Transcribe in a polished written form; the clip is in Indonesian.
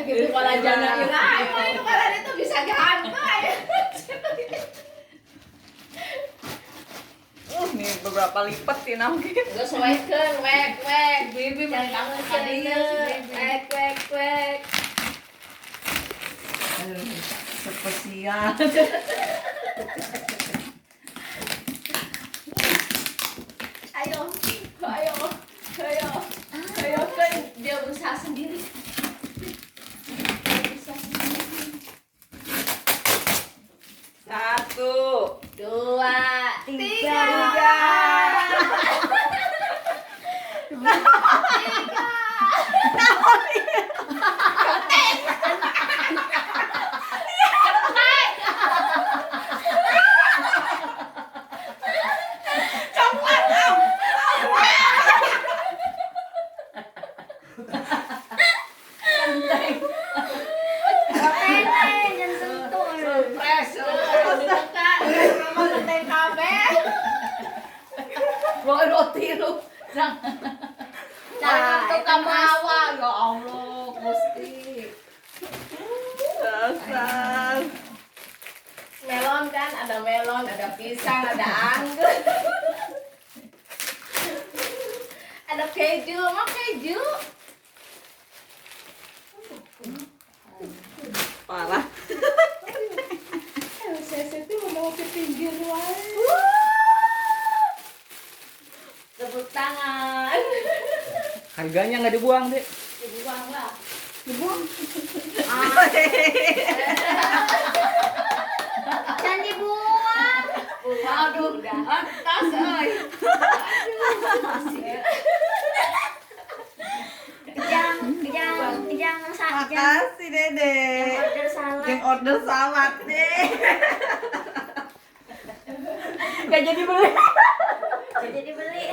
gitu kalau jangan itu karena itu bisa gantai. Nih beberapa lipat sih mungkin. Terus wek, bibi jangan serius, wek. Spesial. Ayo kan dia berusaha sendiri. Satu, 2, 3. Surprise. Dibuka, mama genteng kabeh. Bawa roti lu. Jangan tukang bawa, ya Allah, Gusti. dasar. Melon kan, ada melon, ada pisang, ada anggur. Ada keju, mau keju. Parah. Saya itu mau ke pinggir wae. Tepuk tangan. Harganya nggak dibuang, Dek. Dibuang lah. Dibuang. Jangan dibuang. Aduh, tas euy. Kejang Makasih Dede. order salad. Yang order salad deh. Nggak jadi beli. Jadi beli.